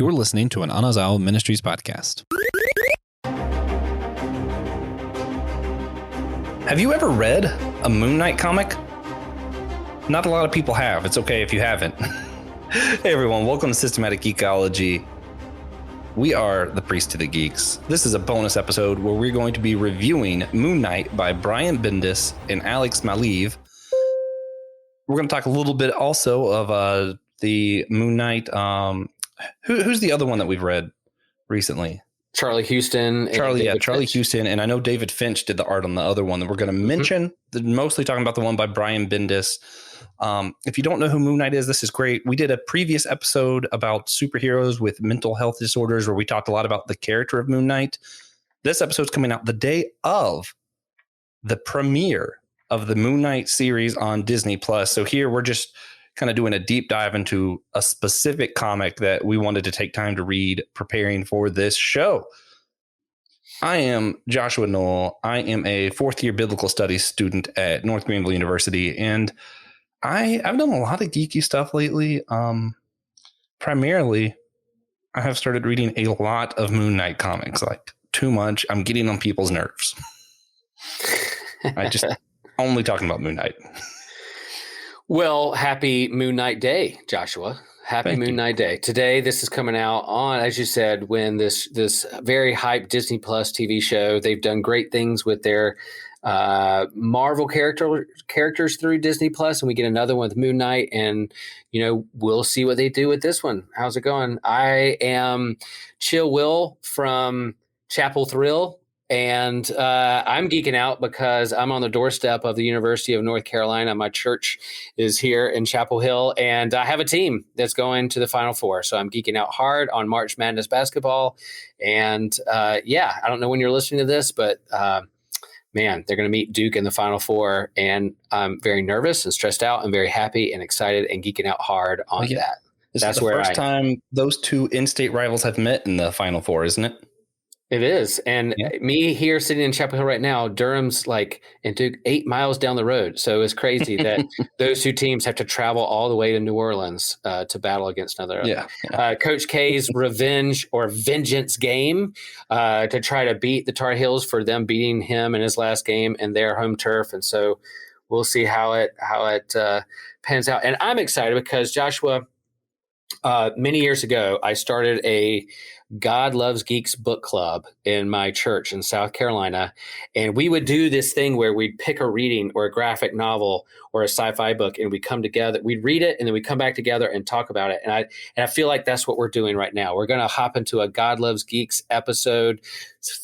You're listening to an Anazao Ministries podcast. Have you ever read a Moon Knight comic? Not a lot of people have. It's okay if you haven't. Hey everyone, welcome to Systematic Geekology. We are the Priest to the Geeks. This is a bonus episode where we're going to be reviewing Moon Knight by Brian Bendis and Alex Maleev. We're going to talk a little bit also of the Moon Knight. Who's the other one that we've read recently? Charlie Houston. Charlie Houston. And I know David Finch did the art on the other one that we're going to mention. Mostly talking about the one by Brian Bendis. If you don't know who Moon Knight is, this is great. We did a previous episode about superheroes with mental health disorders where we talked a lot about the character of Moon Knight. This episode's coming out the day of the premiere of the Moon Knight series on Disney Plus. So here we're just kind of doing a deep dive into a specific comic that we wanted to take time to read preparing for this show. I am Joshua Knoll. I am a fourth year biblical studies student at North Greenville University, and I've done a lot of geeky stuff lately. Primarily, I have started reading a lot of Moon Knight comics, like too much. I'm getting on people's nerves. I just only talking about Moon Knight. Well, happy Moon Knight Day, Joshua. Happy Moon Knight Day. Today, this is coming out on, as you said, when this very hyped Disney Plus TV show. They've done great things with their Marvel characters through Disney Plus, and we get another one with Moon Knight, and we'll see what they do with this one. How's it going? I am Chill Will from Chapel Thrill, and I'm geeking out because I'm on the doorstep of the University of North Carolina. My church is here in Chapel Hill, and I have a team that's going to the Final Four. So I'm geeking out hard on March Madness basketball. And I don't know when you're listening to this, but man, they're going to meet Duke in the Final Four. And I'm very nervous and stressed out and very happy and excited and geeking out hard on that. That's the first time those two in-state rivals have met in the Final Four, isn't it? It is. And me here sitting in Chapel Hill right now, Durham's and Duke 8 miles down the road. So it's crazy that those two teams have to travel all the way to New Orleans to battle against another. Coach K's revenge or vengeance game to try to beat the Tar Heels for them beating him in his last game in their home turf. And so we'll see how it pans out. And I'm excited because, Joshua, many years ago, I started a God Loves Geeks book club in my church in South Carolina. And we would do this thing where we'd pick a reading or a graphic novel or a sci-fi book, and we'd come together, we'd read it, and then we'd come back together and talk about it. And I feel like that's what we're doing right now. We're going to hop into a God Loves Geeks episode,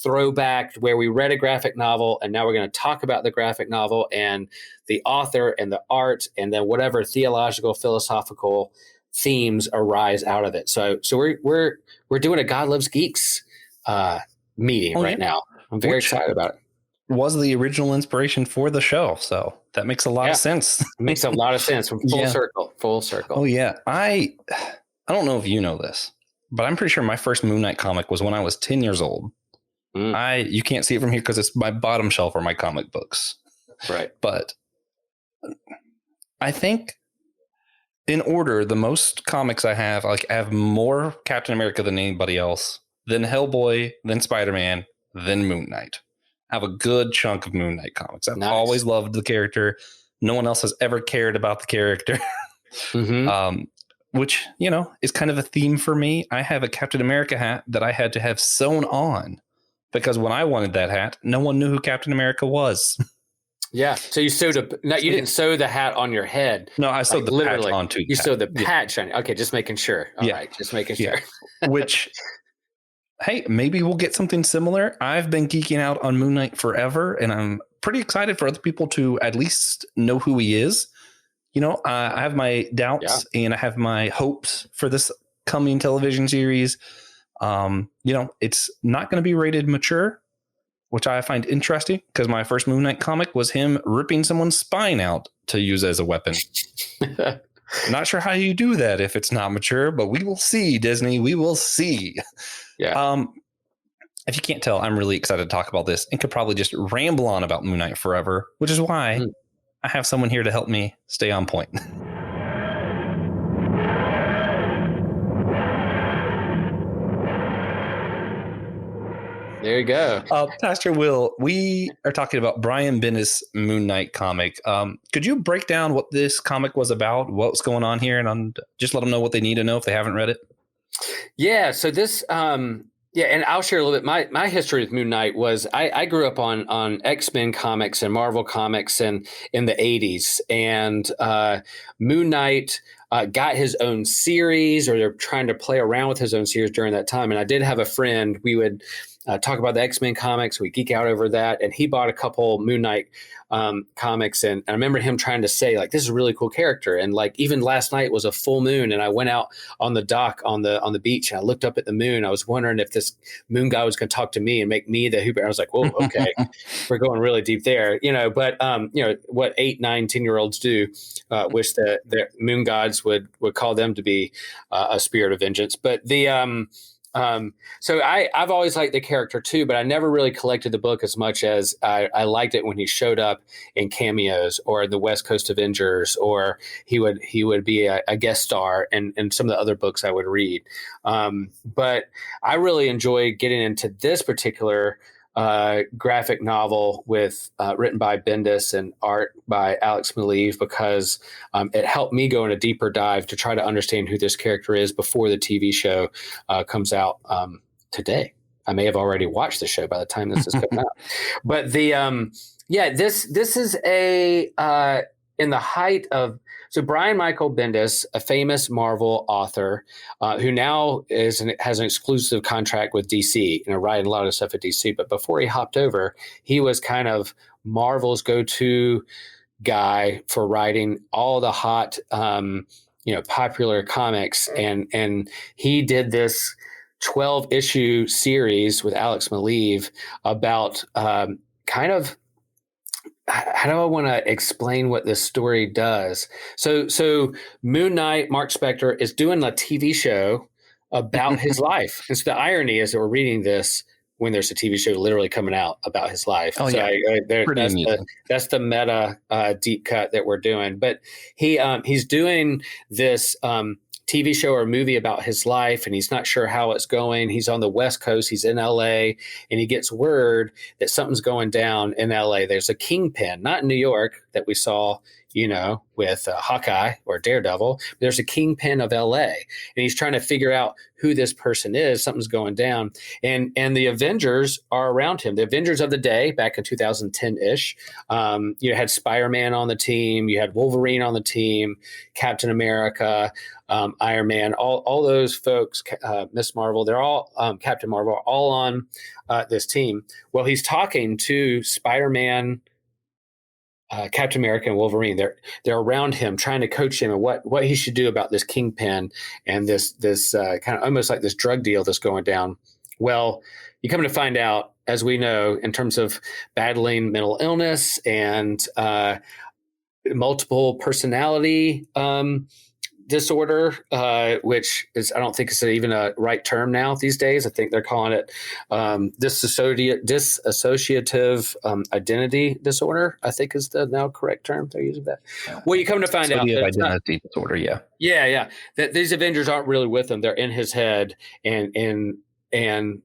throwback where we read a graphic novel, and now we're going to talk about the graphic novel and the author and the art, and then whatever theological, philosophical themes arise out of it. So we're doing a God Loves Geeks meeting right now. I'm very excited about it. Was the original inspiration for the show, so that makes a lot of sense. It makes a lot of sense. Full circle. Oh yeah, I don't know if you know this, but I'm pretty sure my first Moon Knight comic was when I was 10 years old. You can't see it from here because it's my bottom shelf are my comic books, right? But I think, in order, the most comics I have more Captain America than anybody else, then Hellboy, then Spider-Man, then Moon Knight. I have a good chunk of Moon Knight comics. I've always loved the character. No one else has ever cared about the character, which, is kind of a theme for me. I have a Captain America hat that I had to have sewn on because when I wanted that hat, no one knew who Captain America was. Yeah. So you you didn't sew the hat on your head. No, I sewed the patch onto you. Sewed the patch on. Okay, just making sure. All right, just making sure. Which, hey, maybe we'll get something similar. I've been geeking out on Moon Knight forever, and I'm pretty excited for other people to at least know who he is. I have my doubts and I have my hopes for this coming television series. It's not going to be rated mature, which I find interesting because my first Moon Knight comic was him ripping someone's spine out to use as a weapon. Not sure how you do that if it's not mature, but we will see, Disney. We will see. Yeah. If you can't tell, I'm really excited to talk about this and could probably just ramble on about Moon Knight forever, which is why I have someone here to help me stay on point. There you go. Pastor Will, we are talking about Brian Bendis' Moon Knight comic. Could you break down what this comic was about, what's going on here, and just let them know what they need to know if they haven't read it? Yeah. So this, and I'll share a little bit. My history with Moon Knight was I grew up on X-Men comics and Marvel comics and in the 80s. And Moon Knight got his own series, or they're trying to play around with his own series during that time. And I did have a friend, we would talk about the X-Men comics. We geek out over that. And he bought a couple Moon Knight comics. And I remember him trying to say, like, this is a really cool character. And like, even last night was a full moon. And I went out on the dock on the beach and I looked up at the moon. I was wondering if this moon guy was going to talk to me and make me the Hooper. I was like, whoa, okay, we're going really deep there, but what 8, 9, 10-year-olds do, wish that the moon gods would call them to be a spirit of vengeance. But so I've always liked the character too, but I never really collected the book as much as I liked it when he showed up in cameos or the West Coast Avengers, or he would be a guest star in some of the other books I would read. But I really enjoy getting into this particular graphic novel with written by Bendis and art by Alex Maleev, because it helped me go in a deeper dive to try to understand who this character is before the TV show comes out today. I may have already watched the show by the time this is coming out. But this is in the height of. So Brian Michael Bendis, a famous Marvel author who now has an exclusive contract with DC and writing a lot of stuff at DC. But before he hopped over, he was kind of Marvel's go-to guy for writing all the hot, popular comics. And he did this 12-issue series with Alex Maleev about kind of, how do I want to explain what this story does? So Moon Knight, Mark Spector, is doing a TV show about his life. And so the irony is that we're reading this when there's a TV show literally coming out about his life. Oh, so yeah. That's the meta deep cut that we're doing. But he's doing this TV show or movie about his life, and he's not sure how it's going. He's on the West Coast. He's in LA, and he gets word that something's going down in LA. There's a kingpin, not in New York that we saw, with Hawkeye or Daredevil. There's a kingpin of LA, and he's trying to figure out who this person is. Something's going down, and the Avengers are around him. The Avengers of the day back in 2010-ish. You had Spider-Man on the team. You had Wolverine on the team. Captain America. Iron Man, all those folks, Miss Marvel, they're all Captain Marvel, are all on this team. Well, he's talking to Spider-Man, Captain America, and Wolverine. They're around him, trying to coach him and what he should do about this kingpin and this kind of almost like this drug deal that's going down. Well, you come to find out, as we know, in terms of battling mental illness and multiple personality disorder, which is, I don't think it's even a right term now these days. I think they're calling it dissociative identity disorder, I think is the now correct term. They're using that. Well, you come to find out that identity disorder. Yeah. Yeah. That these Avengers aren't really with him. They're in his head. And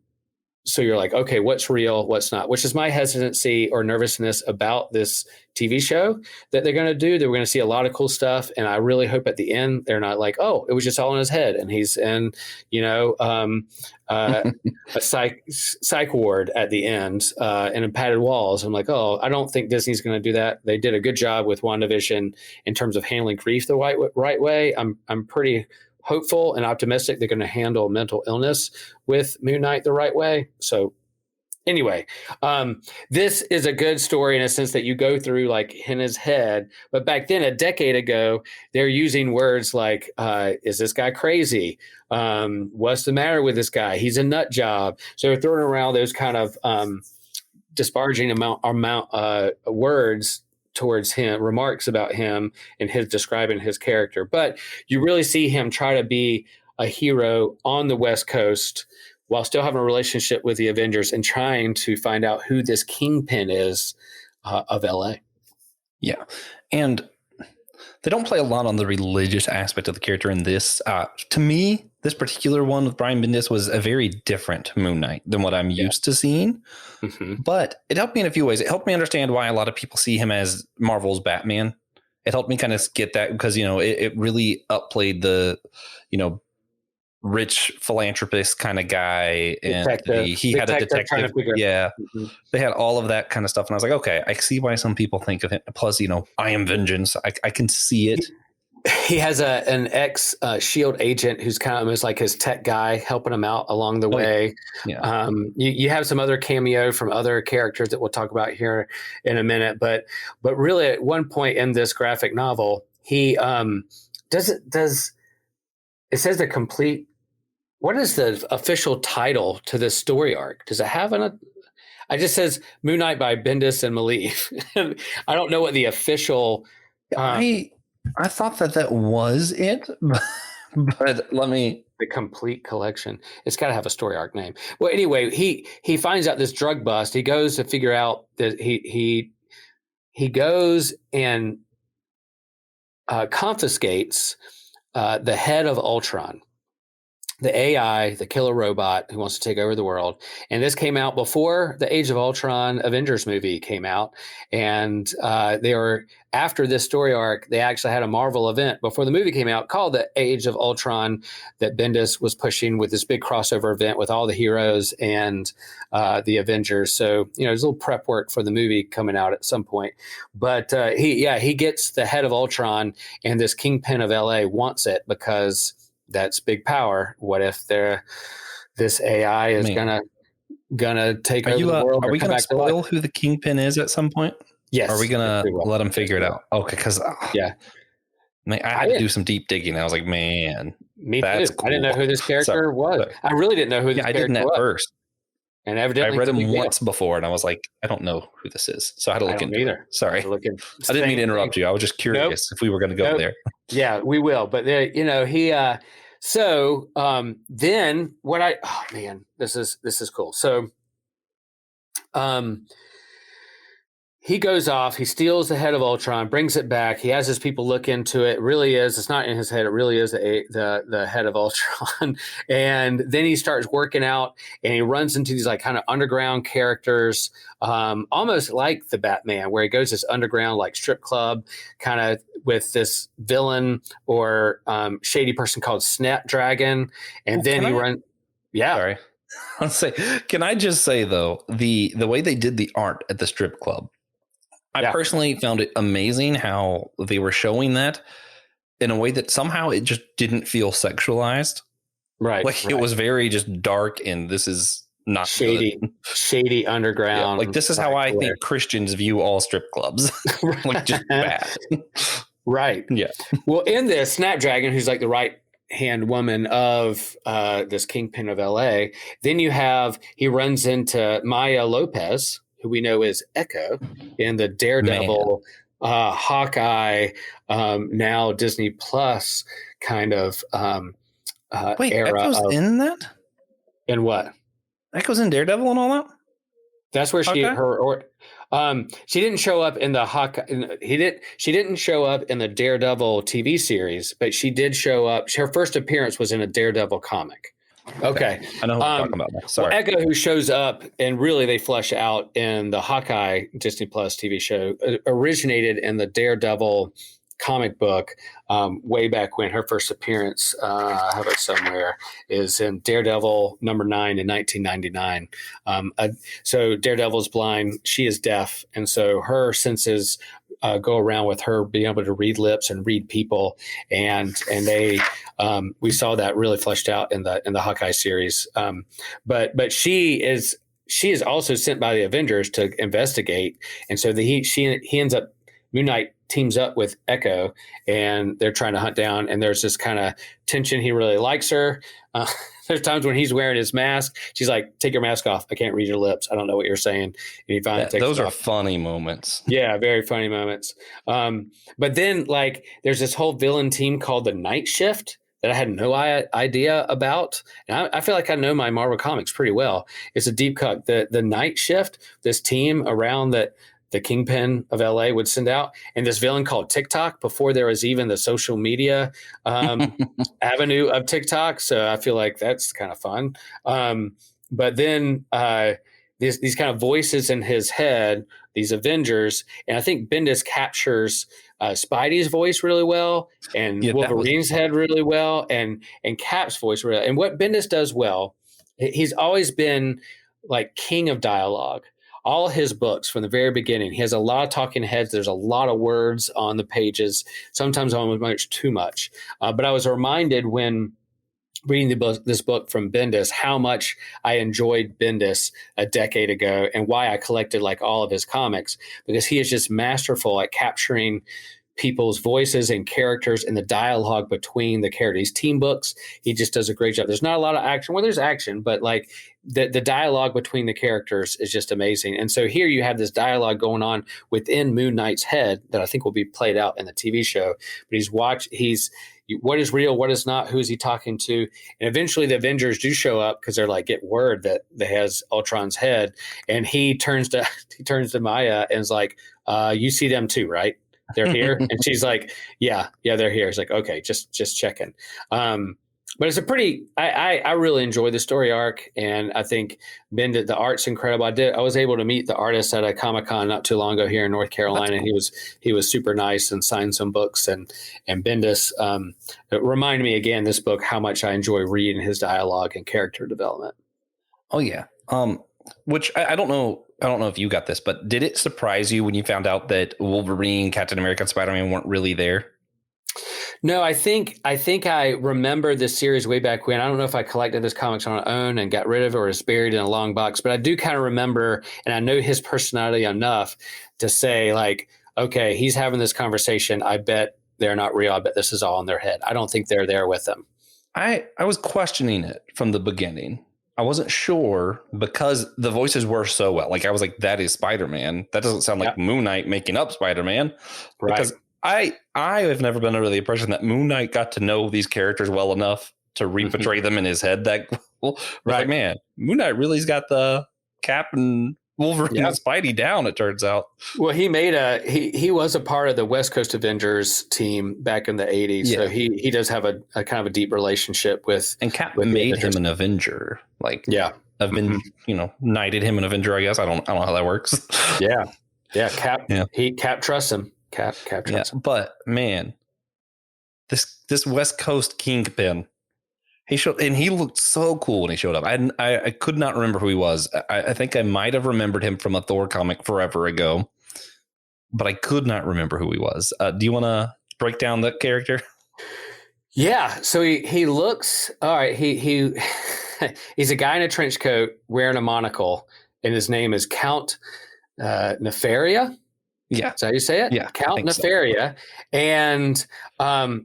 so you're like, okay, what's real, what's not, which is my hesitancy or nervousness about this TV show that they're going to do. They're going to see a lot of cool stuff. And I really hope at the end, they're not like, oh, it was just all in his head. And he's in, a psych ward at the end and in padded walls. I'm like, oh, I don't think Disney's going to do that. They did a good job with WandaVision in terms of handling grief the right way. I'm pretty hopeful and optimistic they're going to handle mental illness with Moon Knight the right way. So anyway, this is a good story in a sense that you go through like in his head. But back then, a decade ago, they're using words like, is this guy crazy? What's the matter with this guy? He's a nut job. So they're throwing around those kind of disparaging amount words towards him, remarks about him and his describing his character. But you really see him try to be a hero on the West Coast while still having a relationship with the Avengers and trying to find out who this kingpin is of LA. Yeah. And They don't play a lot on the religious aspect of the character in this. To me, this particular one with Brian Bendis was a very different Moon Knight than what I'm used to seeing. Mm-hmm. But it helped me in a few ways. It helped me understand why a lot of people see him as Marvel's Batman. It helped me kind of get that because, it really upplayed the, rich philanthropist kind of guy. And he had a detective. Yeah. Mm-hmm. They had all of that kind of stuff. And I was like, okay, I see why some people think of him. Plus, I am vengeance. I can see it. He has an ex SHIELD agent who's kind of almost like his tech guy, helping him out along the way. Yeah. You have some other cameo from other characters that we'll talk about here in a minute, but really at one point in this graphic novel, he it says the complete. What is the official title to this story arc? Does it have it just says Moon Knight by Bendis and Maleev. I don't know what the official. I thought that was it, but let me. The complete collection. It's got to have a story arc name. Well, anyway, he finds out this drug bust. He goes to figure out that he goes and confiscates the head of Ultron, the AI, the killer robot who wants to take over the world. And this came out before the Age of Ultron Avengers movie came out. And after this story arc, they actually had a Marvel event before the movie came out called the Age of Ultron that Bendis was pushing with this big crossover event with all the heroes and the Avengers. So, there's a little prep work for the movie coming out at some point. But he gets the head of Ultron, and this Kingpin of LA wants it because that's big power. What if this AI is gonna take over the world? Are we gonna spoil who the Kingpin is at some point? Yes. Are we gonna let him figure it out? Okay, because I had to do some deep digging. I was like, man, me too. Cool. I didn't know who this character was. I really didn't know who this character was. I didn't at first. And evidently, I read him once before, and I was like, I don't know who this is. So I had to look into it. Sorry, I didn't mean to interrupt you. I was just curious if we were going to go there. Yeah, we will. But he. So then what this is cool. So he goes off, he steals the head of Ultron, brings it back. He has his people look into it. It really is. It's not in his head. It really is the head of Ultron. And then he starts working out, and he runs into these like kind of underground characters, almost like the Batman, where he goes this underground like strip club kind of with this villain or shady person called Snapdragon. And then he runs. Yeah. Sorry. I'll say, can I just say though, the way they did the art at the strip club, I personally found it amazing how they were showing that in a way that somehow it just didn't feel sexualized. Right. Like it was very just dark, and this is not shady underground. Yeah, like this is how I think Christians view all strip clubs. Like just bad. Right. Yeah. Well, in this, Snapdragon, who's like the right hand woman of this Kingpin of LA, then he runs into Maya Lopez, who we know is Echo in the Daredevil, Hawkeye, now Disney Plus kind of Wait, era. Echo's in that? In what? Echo's in Daredevil and all that? That's where she didn't show up in the Hawkeye. She didn't show up in the Daredevil TV series, but she did show up. Her first appearance was in a Daredevil comic. Okay. I know who we're talking about now. Sorry. Well, Echo, who shows up and really they flesh out in the Hawkeye Disney Plus TV show, originated in the Daredevil comic book way back when. Her first appearance, I have it somewhere, is in Daredevil #9 in 1999. So Daredevil's blind, she is deaf, and so her senses go around with her being able to read lips and read people, and they we saw that really fleshed out in the Hawkeye series. But she is also sent by the Avengers to investigate, and so he ends up, Moon Knight teams up with Echo, and they're trying to hunt down, and there's this kind of tension. He really likes her. There's times when he's wearing his mask. She's like, take your mask off. I can't read your lips. I don't know what you're saying. And he finally takes those it are off. funny moments. Yeah, very funny moments. But then like there's this whole villain team called the Night Shift that I had no idea about. And I feel like I know my Marvel comics pretty well. It's a deep cut. The Night Shift, this team around that the kingpin of LA would send out, and this villain called TikTok before there was even the social media avenue of TikTok. So I feel like that's kind of fun. But then these kind of voices in his head, these Avengers, and I think Bendis captures Spidey's voice really well, and Wolverine's head really well, and Cap's voice really well. And what Bendis does well, he's always been like king of dialogue. All his books from the very beginning, he has a lot of talking heads. There's a lot of words on the pages, sometimes almost much too much. But I was reminded when reading this book from Bendis how much I enjoyed Bendis a decade ago and why I collected like all of his comics, because he is just masterful at capturing people's voices and characters and the dialogue between the characters. Team books, he just does a great job. There's not a lot of action. Well, there's action, but like the dialogue between the characters is just amazing. And so here you have this dialogue going on within Moon Knight's head that I think will be played out in the TV show. But he's what is real, what is not, who is he talking to? And eventually the Avengers do show up because they're like, get word that has Ultron's head. And he turns to Maya and is like, you see them too, right? They're here. And she's like, yeah, they're here. It's like, okay, just checking. But it's a pretty, I really enjoy the story arc. And I think the art's incredible. I was able to meet the artist at a Comic-Con not too long ago here in North Carolina. Cool. And he was super nice and signed some books, and Bendis, it reminded me again, this book, how much I enjoy reading his dialogue and character development. Oh yeah. Which I don't know if you got this, but did it surprise you when you found out that Wolverine, Captain America, and Spider-Man weren't really there? No, I think I remember this series way back when. I don't know if I collected this comics on my own and got rid of it or it's buried in a long box, but I do kind of remember, and I know his personality enough to say like, okay, he's having this conversation. I bet they're not real. I bet this is all in their head. I don't think they're there with them. I was questioning it from the beginning. I wasn't sure because the voices were so well. Like I was like, that is Spider-Man. That doesn't sound like Moon Knight making up Spider-Man. Right. Because I have never been under the impression that Moon Knight got to know these characters well enough to re-portray them in his head. That well, right. Like, man, Moon Knight really's got the Cap and Wolverine and Spidey down, it turns out. Well, he was a part of the West Coast Avengers team back in the 80s. Yeah. So he does have a kind of a deep relationship with. And Cap made him an Avenger. Like, I've been, knighted him an Avenger, I guess. I don't know how that works. Yeah. Cap. Yeah. Cap trusts him. Cap trusts him. But man, this West Coast kingpin, he showed, and he looked so cool when he showed up. I could not remember who he was. I think I might have remembered him from a Thor comic forever ago, but I could not remember who he was. Do you want to break down the character? Yeah. So he looks all right. He he's a guy in a trench coat wearing a monocle, and his name is Count Nefaria. Yeah. Is that how you say it? Yeah. Count Nefaria. So.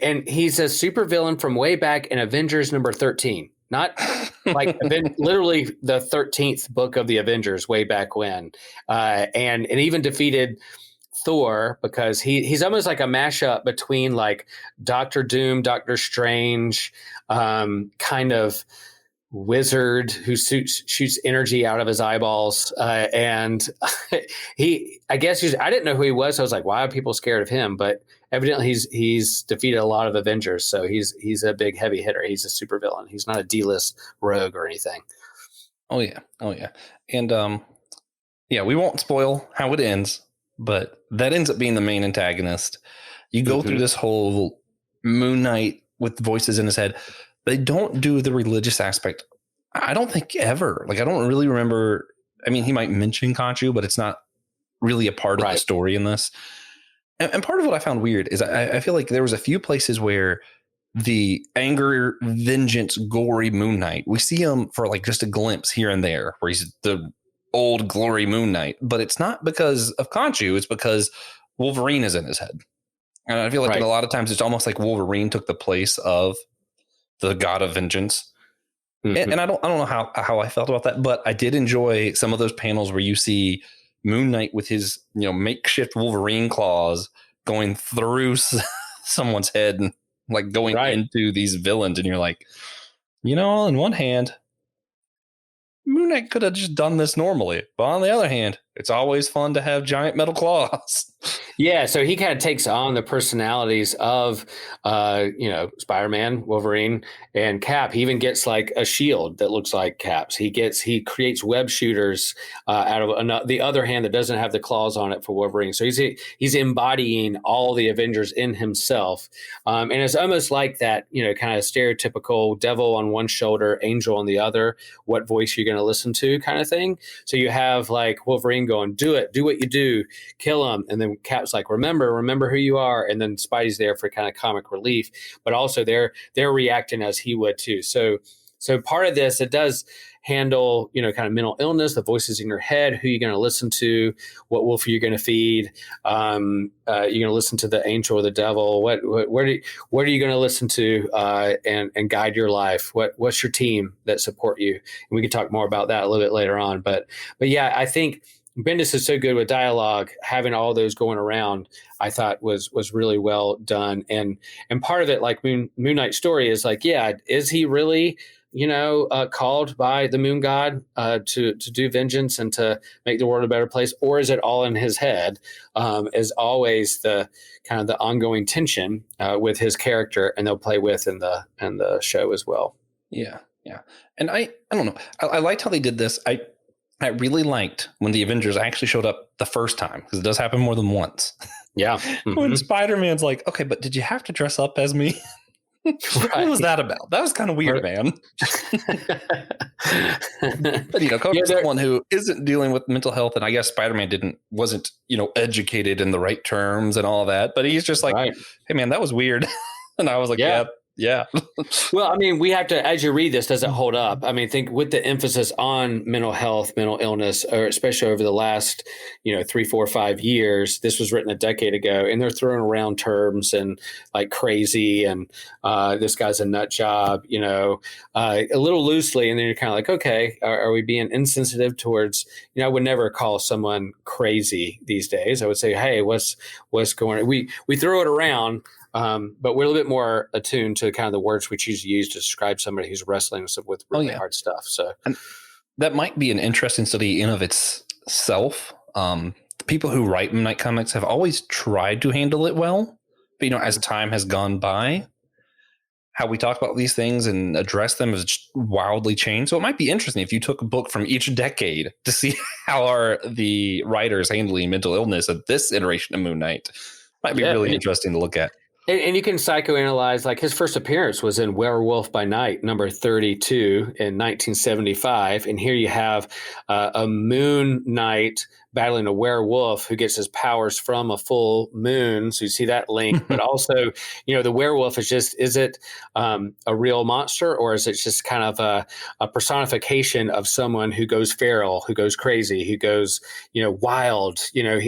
And he's a supervillain from way back in Avengers number 13. Not like literally the 13th book of the Avengers way back when. And even defeated Thor because he's almost like a mashup between like Doctor Doom, Doctor Strange, kind of wizard who shoots energy out of his eyeballs. And I didn't know who he was. So I was like, why are people scared of him? But evidently he's defeated a lot of Avengers. So he's a big heavy hitter. He's a supervillain. He's not a D-list rogue or anything. Oh yeah. And we won't spoil how it ends, but that ends up being the main antagonist. You go through this whole Moon Knight with voices in his head. They don't do the religious aspect. I don't think ever. Like, I don't really remember. I mean, he might mention Khonshu, but it's not really a part of the story in this. And part of what I found weird is I feel like there was a few places where the anger, vengeance, gory Moon Knight, we see him for like just a glimpse here and there where he's the old glory Moon Knight, but it's not because of Khonshu. It's because Wolverine is in his head. And I feel like a lot of times it's almost like Wolverine took the place of the god of vengeance. And I don't know how I felt about that, but I did enjoy some of those panels where you see Moon Knight with his makeshift Wolverine claws going through someone's head and like going into these villains, and you're like, on one hand, Moon Moon Knight could have just done this normally. But on the other hand, it's always fun to have giant metal claws. Yeah, so he kind of takes on the personalities of, Spider-Man, Wolverine, and Cap. He even gets like a shield that looks like Cap's. He creates web shooters out of the other hand that doesn't have the claws on it for Wolverine. So he's embodying all the Avengers in himself, and it's almost like that, kind of stereotypical devil on one shoulder, angel on the other. What voice you're going to listen to, kind of thing. So you have like Wolverine going, "Do it, do what you do, kill him," and then Cap's like, remember who you are, and then Spidey's there for kind of comic relief, but also they're reacting as he would too. So part of this, it does handle, kind of mental illness, the voices in your head, who you're going to listen to, what wolf are you going to feed, you're going to listen to the angel or the devil, what are you going to listen to, and guide your life, what's your team that support you, and we can talk more about that a little bit later on, but yeah, I think Bendis is so good with dialogue. Having all those going around, I thought was really well done. And part of it, like Moon Knight's story, is like, yeah, is he really, called by the Moon God to do vengeance and to make the world a better place, or is it all in his head? Is always the kind of the ongoing tension with his character, and they'll play with in the show as well. Yeah, and I don't know. I liked how they did this. I really liked when the Avengers actually showed up the first time, because it does happen more than once. Yeah. Mm-hmm. When Spider-Man's like, okay, but did you have to dress up as me? What was that about? That was kind of weird, man. But, Cody's someone who isn't dealing with mental health, and I guess Spider-Man wasn't educated in the right terms and all that, but he's just like, hey, man, that was weird. And I was like, yeah. Well, I mean, we have to, as you read this, does it hold up? I mean, think with the emphasis on mental health, mental illness, or especially over the last, 3, 4, 5 years, this was written a decade ago, and they're throwing around terms and like crazy and this guy's a nut job, a little loosely. And then you're kind of like, okay, are we being insensitive towards, I would never call someone crazy these days. I would say, hey, what's going on? We throw it around. But we're a little bit more attuned to kind of the words we choose to use to describe somebody who's wrestling with really hard stuff. So and that might be an interesting study in of itself. The people who write Moon Knight comics have always tried to handle it well, but as time has gone by, how we talk about these things and address them has wildly changed. So it might be interesting if you took a book from each decade to see how are the writers handling mental illness of this iteration of Moon Knight. Might be really interesting to look at. And you can psychoanalyze, like his first appearance was in Werewolf by Night, number 32 in 1975. And here you have a Moon Knight battling a werewolf who gets his powers from a full moon. So you see that link, but also, the werewolf is it a real monster, or is it just kind of a personification of someone who goes feral, who goes crazy, who goes, wild,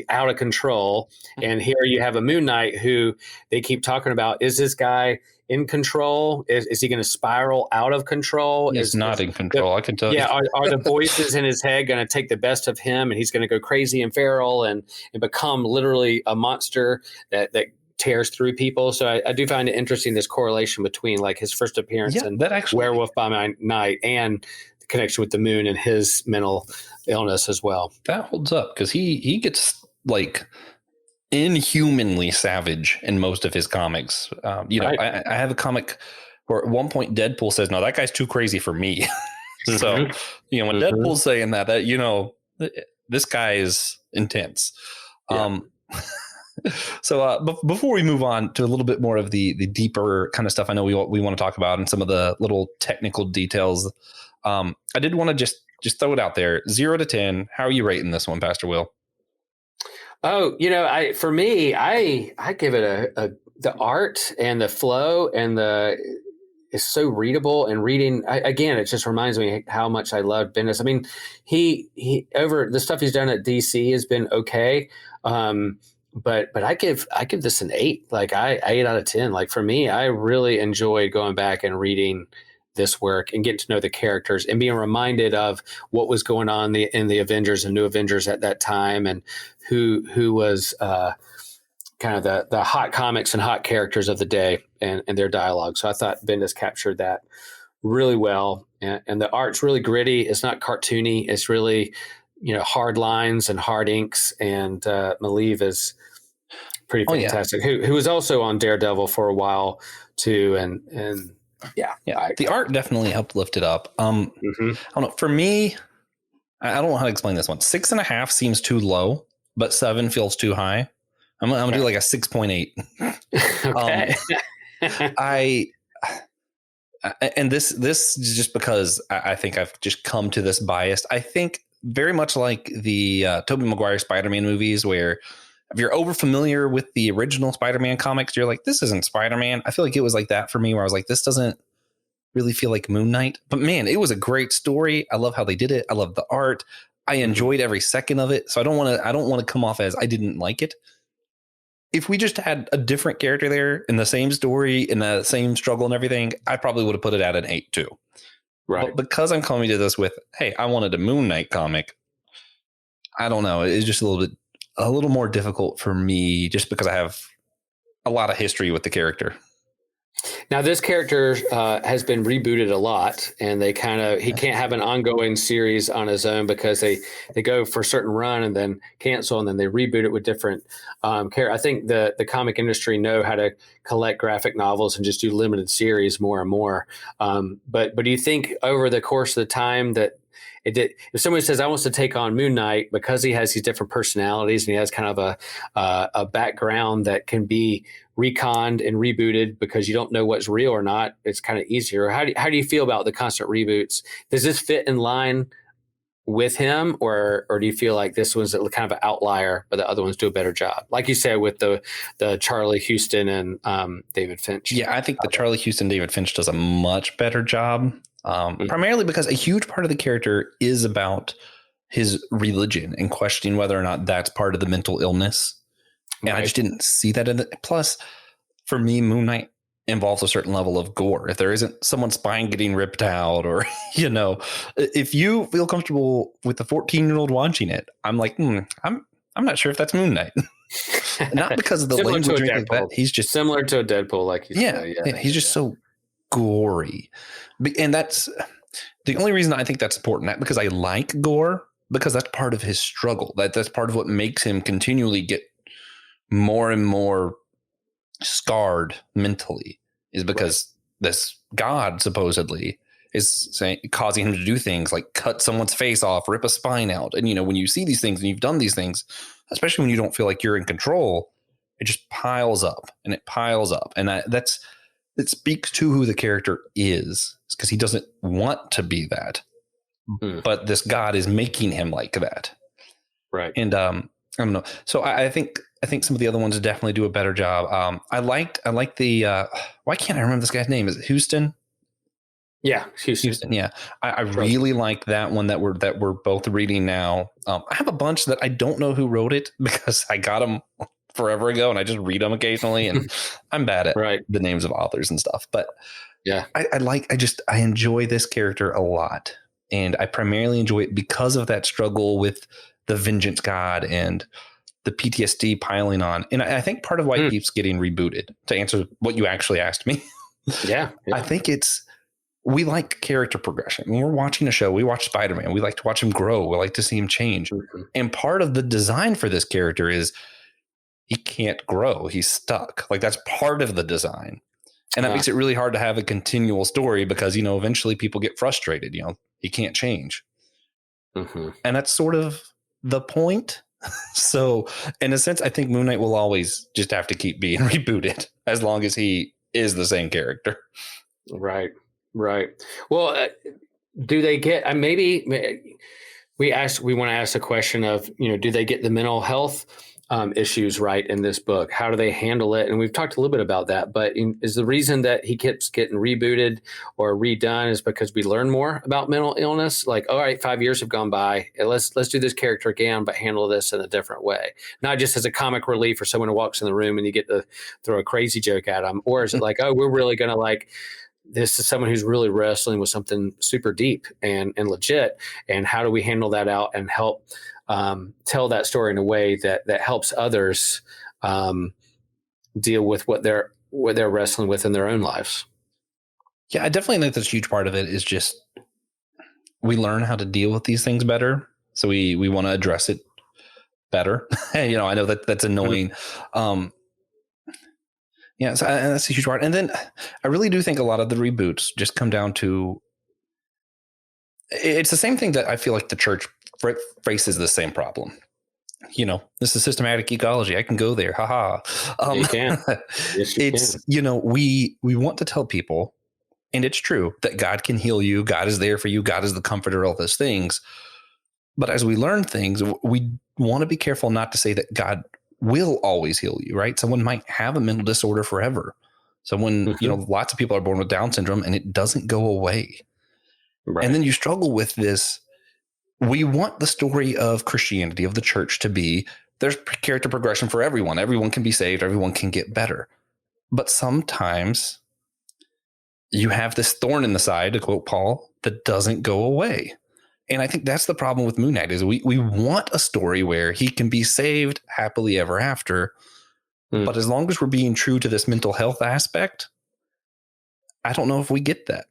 out of control. And here you have a Moon Knight who they keep talking about, is this guy in control? Is he going to spiral out of control? He's not in control. I can tell you. Yeah. Are the voices in his head going to take the best of him, and he's going to go crazy and feral and become literally a monster that tears through people? So I do find it interesting, this correlation between like his first appearance and Werewolf by Night and the connection with the moon and his mental illness as well. That holds up, because he gets like inhumanly savage in most of his comics. I have a comic where at one point Deadpool says, no, that guy's too crazy for me. So, when Deadpool's saying that, this guy is intense. Yeah. So before we move on to a little bit more of the deeper kind of stuff I know we want to talk about, and some of the little technical details, I did want to just throw it out there. 0 to 10. How are you rating this one, Pastor Will? Oh, for me, I give it the art and the flow and it's so readable, and reading again, it just reminds me how much I love Bendis. I mean, he over the stuff he's done at DC has been okay. But I give this an 8, like 8 out of 10. Like for me, I really enjoyed going back and reading this work and getting to know the characters and being reminded of what was going on in the Avengers and New Avengers at that time, and who was kind of the hot comics and hot characters of the day and their dialogue. So I thought Bendis captured that really well, and the art's really gritty. It's not cartoony. It's really, hard lines and hard inks. And Maleev is pretty fantastic. Who was also on Daredevil for a while too, and yeah. The art definitely helped lift it up. I don't know. For me, I don't know how to explain this one. 6.5 seems too low, but 7 feels too high. I'm gonna do like a 6.8. Okay. And this is just because I think I've just come to this biased. I think very much like the Tobey Maguire Spider-Man movies, where if you're over familiar with the original Spider-Man comics, you're like, this isn't Spider-Man. I feel like it was like that for me, where I was like, this doesn't really feel like Moon Knight. But man, it was a great story. I love how they did it. I love the art. I enjoyed every second of it. So I don't want to come off as I didn't like it. If we just had a different character there in the same story, in the same struggle and everything, I probably would have put it at an 8 too. Right. But because I'm coming to this with, hey, I wanted a Moon Knight comic, I don't know. It's just a little more difficult for me just because I have a lot of history with the character. Now, this character has been rebooted a lot, and he can't have an ongoing series on his own because they go for a certain run and then cancel, and then they reboot it with different characters. I think the comic industry know how to collect graphic novels and just do limited series more and more. But do you think over the course of the time that if somebody says I want to take on Moon Knight because he has these different personalities and he has kind of a background that can be reconned and rebooted because you don't know what's real or not, it's kind of easier. How do you feel about the constant reboots? Does this fit in line with him, or do you feel like this was kind of an outlier, but the other ones do a better job? Like you said, with the Charlie Houston and David Finch. Yeah, I think the Charlie Houston David Finch does a much better job. Primarily because a huge part of the character is about his religion and questioning whether or not that's part of the mental illness. And I just didn't see that in it. Plus, for me, Moon Knight involves a certain level of gore. If there isn't someone's spine getting ripped out, or, if you feel comfortable with a 14-year-old watching it, I'm like, I'm not sure if that's Moon Knight. Not because of the language like that. He's just similar to a Deadpool, like you said. Yeah, he's just so gory. And that's the only reason I think that's important. Not because I like gore, because that's part of his struggle. That's part of what makes him continually get more and more scarred mentally, is because this God supposedly is causing him to do things like cut someone's face off, rip a spine out. And, when you see these things and you've done these things, especially when you don't feel like you're in control, it just piles up and it piles up. And it speaks to who the character is, because he doesn't want to be that, but this God is making him like that. Right. And, I don't know. So I think some of the other ones definitely do a better job. I like the why can't I remember this guy's name? Is it Houston? Yeah, Houston. Yeah, I really like that one that we're both reading now. I have a bunch that I don't know who wrote it because I got them forever ago and I just read them occasionally, and I'm bad at the names of authors and stuff. But yeah, I enjoy this character a lot, and I primarily enjoy it because of that struggle with the vengeance God and the PTSD piling on. And I think part of why it keeps getting rebooted, to answer what you actually asked me. Yeah. I think we like character progression. When we're watching a show, we watch Spider-Man. We like to watch him grow. We like to see him change. Mm-hmm. And part of the design for this character is he can't grow. He's stuck. Like, that's part of the design. And that makes it really hard to have a continual story because, eventually people get frustrated. He can't change. Mm-hmm. And that's sort of the point. So in a sense, I think Moon Knight will always just have to keep being rebooted as long as he is the same character. Right. Well, do they get, maybe we want to ask the question of, do they get the mental health issues right in this book? How do they handle it? And we've talked a little bit about that, but is the reason that he keeps getting rebooted or redone is because we learn more about mental illness? Like, all right, 5 years have gone by. Let's do this character again, but handle this in a different way. Not just as a comic relief for someone who walks in the room and you get to throw a crazy joke at them. Or is it like, oh, we're really going to this is someone who's really wrestling with something super deep and legit. And how do we handle that out and help tell that story in a way that helps others deal with what they're wrestling with in their own lives? Yeah, I definitely think that's a huge part of it is just we learn how to deal with these things better. So we want to address it better. I know that's annoying. Mm-hmm. Yeah, so that's a huge part. And then I really do think a lot of the reboots just come down to, it's the same thing that I feel like the church faces the same problem. This is systematic ecology. I can go there. Haha. You can. Yes, you can. We want to tell people, and it's true, that God can heal you. God is there for you. God is the comforter, all those things. But as we learn things, we want to be careful not to say that God will always heal you, right? Someone might have a mental disorder forever. Someone, lots of people are born with Down syndrome and it doesn't go away. Right. And then you struggle with this. We want the story of Christianity, of the church, to be there's character progression for everyone. Everyone can be saved. Everyone can get better. But sometimes you have this thorn in the side, to quote Paul, that doesn't go away. And I think that's the problem with Moon Knight is we want a story where he can be saved happily ever after. But as long as we're being true to this mental health aspect, I don't know if we get that.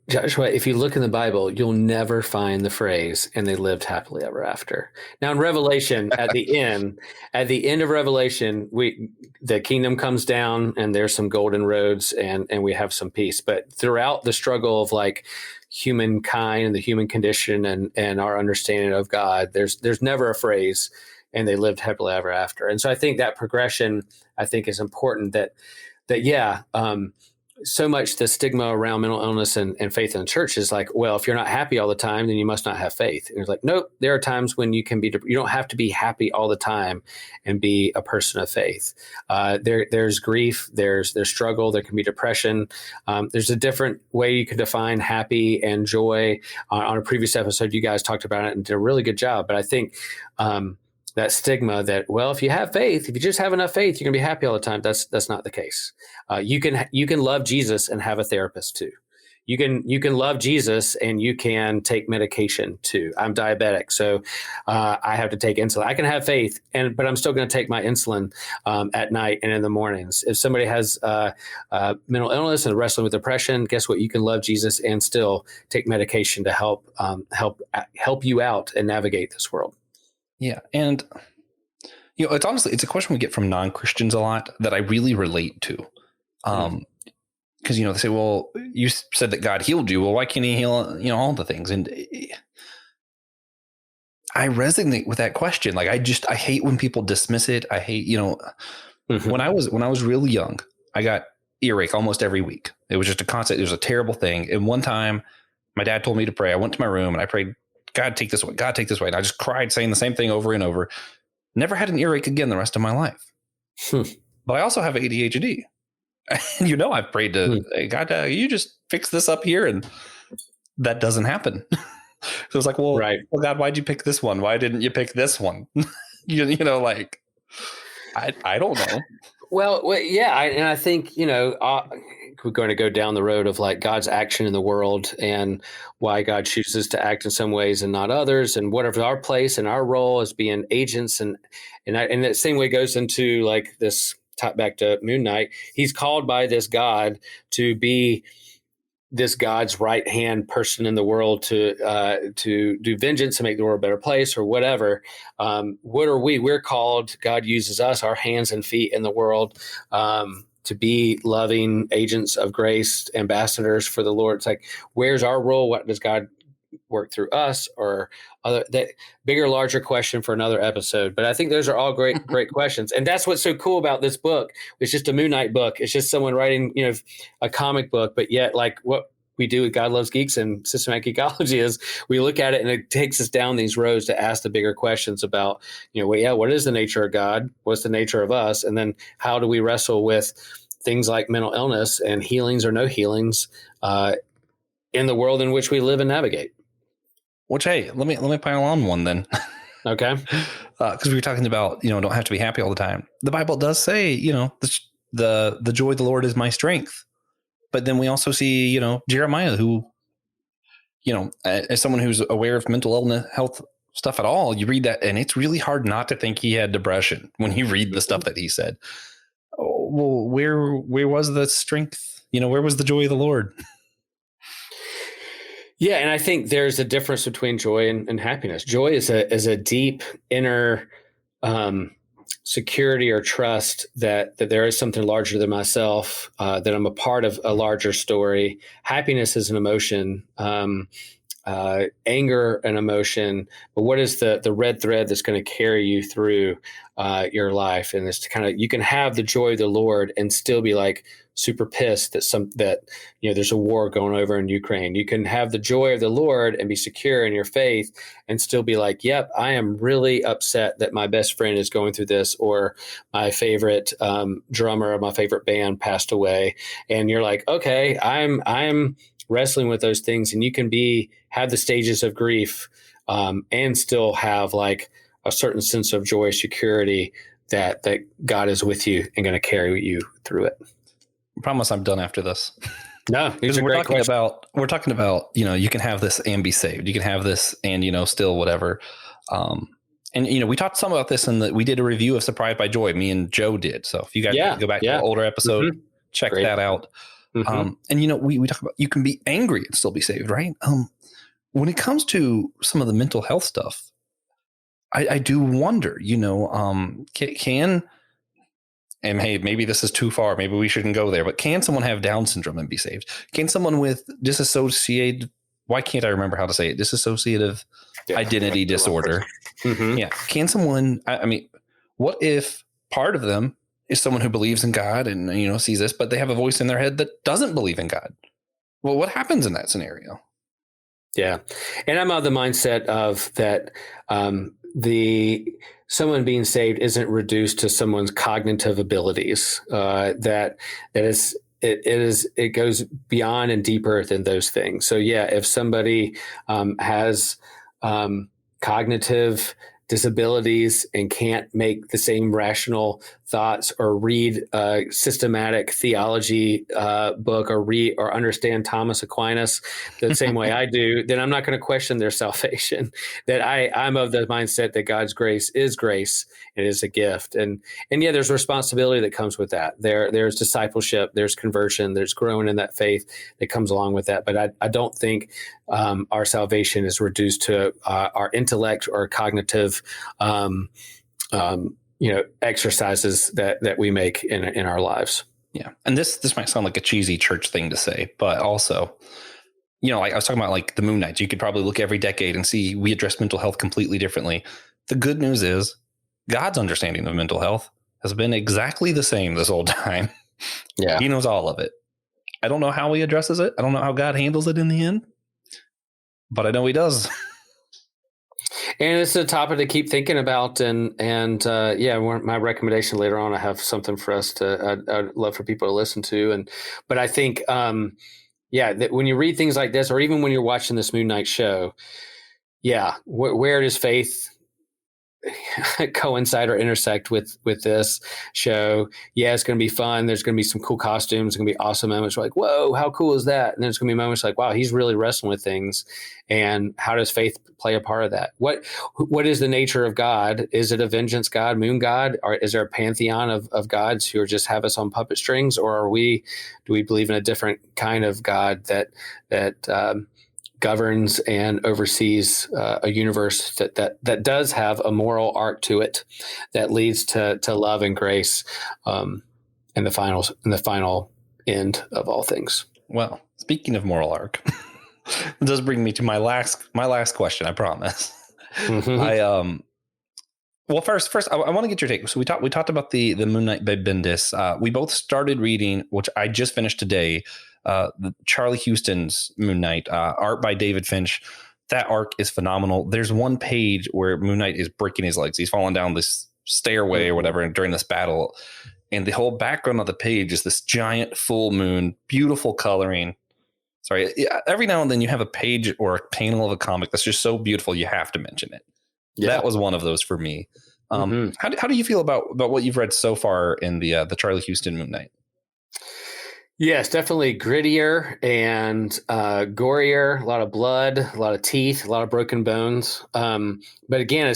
Joshua, if you look in the Bible, you'll never find the phrase, and they lived happily ever after. Now in Revelation, at the end of Revelation, the kingdom comes down and there's some golden roads and we have some peace. But throughout the struggle of like humankind and the human condition and our understanding of God, there's never a phrase, and they lived happily ever after. And so I think that progression, is important that so much the stigma around mental illness and faith in the church is like, well, if you're not happy all the time, then you must not have faith. And it's like, nope, there are times when you don't have to be happy all the time and be a person of faith. There's grief, there's struggle, there can be depression. There's a different way you could define happy and joy. On a previous episode, you guys talked about it and did a really good job. But I think that stigma that, well, if you have faith, if you just have enough faith, you're gonna be happy all the time. That's not the case. You can love Jesus and have a therapist too. You can love Jesus and you can take medication too. I'm diabetic, so I have to take insulin. I can have faith, but I'm still going to take my insulin at night and in the mornings. If somebody has mental illness and wrestling with depression, guess what? You can love Jesus and still take medication to help you out and navigate this world. Yeah. And, it's a question we get from non-Christians a lot that I really relate to. Because, they say, well, you said that God healed you. Well, why can't he heal, all the things? And I resonate with that question. Like, I hate when people dismiss it. I hate, when I was really young, I got earache almost every week. It was just a constant, it was a terrible thing. And one time my dad told me to pray. I went to my room and I prayed, God, take this way. God, take this way. And I just cried saying the same thing over and over. Never had an earache again the rest of my life. But I also have ADHD. And I've prayed to God, you just fix this up here. And that doesn't happen. So it's like, well, right. Well, God, why'd you pick this one? Why didn't you pick this one? I don't know. Well, yeah. And I think, we're going to go down the road of like God's action in the world and why God chooses to act in some ways and not others, and whatever our place and our role as being agents. And that same way goes into like this, top back to Moon Knight. He's called by this God to be this God's right hand person in the world to do vengeance and make the world a better place or whatever. What are we? We're called. God uses us, our hands and feet in the world, to be loving agents of grace, ambassadors for the Lord. It's like, where's our role? What does God work through us, or other? That bigger, larger question for another episode. But I think those are all great questions, and that's what's so cool about this book. It's just a Moon Knight book. It's just someone writing, a comic book, but yet like what we do with God Loves Geeks and Systematic Ecology is we look at it and it takes us down these roads to ask the bigger questions about, what is the nature of God? What's the nature of us? And then how do we wrestle with things like mental illness and healings or no healings in the world in which we live and navigate? Which, hey, let me pile on one then. Okay. Because we were talking about, don't have to be happy all the time. The Bible does say, the joy of the Lord is my strength. But then we also see, Jeremiah, who, as someone who's aware of mental illness, health stuff at all, you read that and it's really hard not to think he had depression when you read the stuff that he said. Oh, well, where was the strength? where was the joy of the Lord? Yeah, and I think there's a difference between joy and happiness. Joy is a deep inner security or trust that there is something larger than myself, that I'm a part of a larger story. Happiness is an emotion, anger an emotion, but what is the red thread that's going to carry you through your life? And it's to kind of, you can have the joy of the Lord and still be like super pissed that there's a war going over in Ukraine. You can have the joy of the Lord and be secure in your faith and still be like, yep, I am really upset that my best friend is going through this, or my favorite drummer of my favorite band passed away. And you're like, okay, I'm wrestling with those things, and you can have the stages of grief and still have like a certain sense of joy, security that God is with you and going to carry you through it. I promise I'm done after this. No, because we're talking about, you can have this and be saved. You can have this and, still whatever. And, we talked some about this we did a review of Surprised by Joy. Me and Joe did. So if you guys go back to the older episode, check that out. And, we talk about, you can be angry and still be saved, right? When it comes to some of the mental health stuff, I do wonder, and hey, maybe this is too far. Maybe we shouldn't go there. But can someone have Down syndrome and be saved? Can someone with why can't I remember how to say it? Dissociative identity disorder. Yeah. Can someone, what if part of them is someone who believes in God and, sees this, but they have a voice in their head that doesn't believe in God? Well, what happens in that scenario? Yeah. And I'm of the mindset of that someone being saved isn't reduced to someone's cognitive abilities. It goes beyond and deeper than those things. So yeah, if somebody has cognitive disabilities and can't make the same rational thoughts or read a systematic theology book or understand Thomas Aquinas the same way I do, then I'm not going to question their salvation. That I'm of the mindset that God's grace is grace. It is a gift. And yeah, there's responsibility that comes with that. There's discipleship, there's conversion, there's growing in that faith that comes along with that. But I don't think our salvation is reduced to our intellect or cognitive exercises that we make in our lives. Yeah. And this might sound like a cheesy church thing to say, but also, like I was talking about, like the Moon Knights, you could probably look every decade and see we address mental health completely differently. The good news is God's understanding of mental health has been exactly the same this whole time. Yeah. He knows all of it. I don't know how he addresses it. I don't know how God handles it in the end, but I know he does. And it's a topic to keep thinking about. And my recommendation later on, I have something for us I'd love for people to listen to. But I think, that when you read things like this, or even when you're watching this Moon Knight show, where does faith coincide or intersect with this show? Yeah, it's going to be fun. There's going to be some cool costumes. It's going to be awesome moments. We're like, whoa, how cool is that? And there's going to be moments like, wow, he's really wrestling with things. And how does faith play a part of that? What is the nature of God? Is it a vengeance God, moon God? Or is there a pantheon of gods who just have us on puppet strings? Or do we believe in a different kind of God that governs and oversees a universe that does have a moral arc to it that leads to love and grace in the final end of all things. Well, speaking of moral arc, it does bring me to my last question. I promise. Mm-hmm. First, I want to get your take. So we talked about the Moon Knight by Bendis. We both started reading, which I just finished today, Charlie Houston's Moon Knight, art by David Finch. That arc is phenomenal. There's one page where Moon Knight is breaking his legs. He's falling down this stairway or whatever during this battle. And the whole background of the page is this giant full moon, beautiful coloring. Sorry, every now and then you have a page or a panel of a comic that's just so beautiful you have to mention it. Yeah. That was one of those for me. How do you feel about what you've read so far in the Charlie Houston Moon Knight? Yes, definitely grittier and gorier. A lot of blood, a lot of teeth, a lot of broken bones. But again,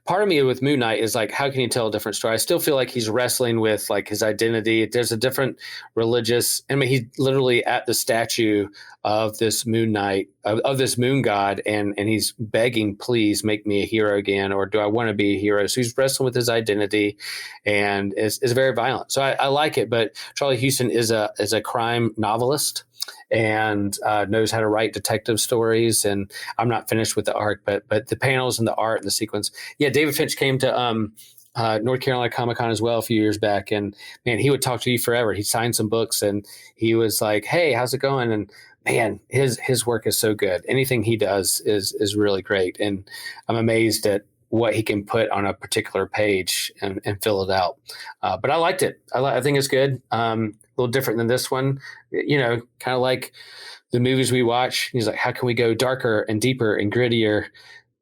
part of me with Moon Knight is like, how can you tell a different story? I still feel like he's wrestling with like his identity. There's a different religious. I mean, he's literally at the statue of this Moon Knight, of this moon god, and he's begging, please make me a hero again, or do I want to be a hero? So he's wrestling with his identity, and is very violent. So I like it. But Charlie Houston is a crime novelist and knows how to write detective stories. And I'm not finished with the arc, but the panels and the art and the sequence. Yeah, David Finch came to North Carolina Comic Con as well a few years back, and man, he would talk to you forever. He signed some books, and he was like, "Hey, how's it going?" And man, his work is so good. Anything he does is really great, and I'm amazed at what he can put on a particular page and fill it out. But I liked it. I think it's good. A little different than this one, kind of like the movies we watch. He's like, how can we go darker and deeper and grittier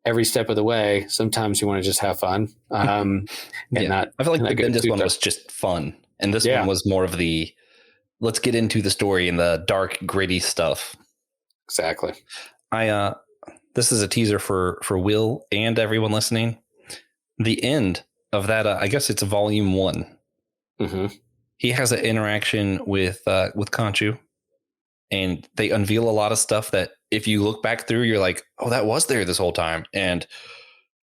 every step of the way? Sometimes you want to just have fun. And not. I feel like the Bendis one was just fun. And this one was more of the, let's get into the story and the dark, gritty stuff. Exactly. This is a teaser for Will and everyone listening. The end of that, I guess it's volume 1. Mm-hmm. He has an interaction with Khonshu, and they unveil a lot of stuff that if you look back through, you're like, oh, that was there this whole time. And